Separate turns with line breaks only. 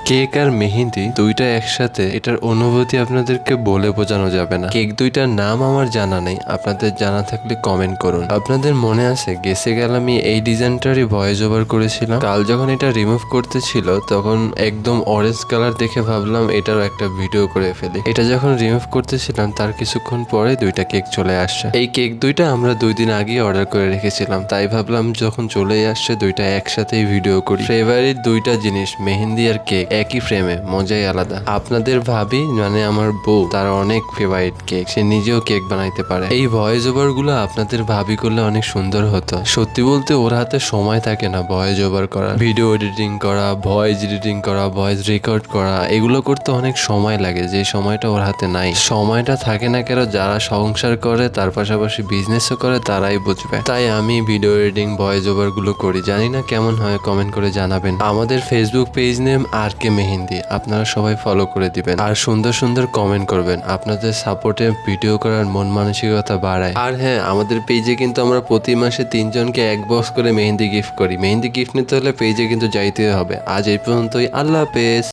Cake আর মেহেন্দি দুইটা একসাথে, এটার অনুভূতি আপনাদেরকে বলে বোঝানো যাবে না। কেক দুইটার নাম আমার জানা নেই, আপনাদের জানা থাকলে কমেন্ট করুন। আপনাদের মনে আছে গেছে গেল আমি এই ডিজাইনটারই ভয়েস ওভার করেছিলাম। কাল যখন এটা রিমুভ করতে ছিল তখন একদম অরেঞ্জ কালার দেখে ভাবলাম এটারও একটা ভিডিও করে ফেলি। এটা যখন রিমুভ করতেছিলাম তার কিছুক্ষণ পরে দুইটা কেক চলে আসছে। এই কেক দুইটা আমরা 2 দিন আগে অর্ডার করে রেখেছিলাম, তাই ভাবলাম যখন চলেই আসছে দুইটা একসাথেই ভিডিও করি। ফেভারিট দুইটা জিনিস মেহেন্দি আর কেক একই ফ্রেমে, মজাই আলাদা। আপনাদের ভাবি মানে আমার বউ, তার অনেক ফেভারিট কেক, সে নিজেও কেক বানাইতে পারে। এই ভয়েস ওভার গুলো আপনাদের ভাবি করলে অনেক সুন্দর হতো। সত্যি বলতে ওর হাতে সময় থাকে না ভয়েস ওভার করা, ভিডিও এডিটিং করা, ভয়েস এডিটিং করা, ভয়েস রেকর্ড করা, এগুলো করতে অনেক সময় লাগে, যে সময়টা ওর হাতে নাই। সময়টা থাকে না কেন, যারা সংসার করে তার পাশাপাশি বিজনেসও করে তারাই বুঝবে। তাই আমি ভিডিও এডিটিং ভয়েস ওভার গুলো করি। জানি না কেমন হয়, কমেন্ট করে জানাবেন। আমাদের Facebook page name RK Mehendi, আপনারা সবাই ফলো করে দিবেন আর সুন্দর সুন্দর কমেন্ট করবেন। আপনাদের সাপোর্টে ভিডিও করার মন মানসিকতা বাড়ায়। আর হ্যাঁ, আমাদের পেজে কিন্তু আমরা প্রতি মাসে 3 জনকে 1 বক্স করে মেহেন্দি গিফট করি। মেহেন্দি গিফট নিতে হলে পেজে কিন্তু যাইতে হবে। আজ এই পর্যন্তই, আল্লাহ হাফেজ।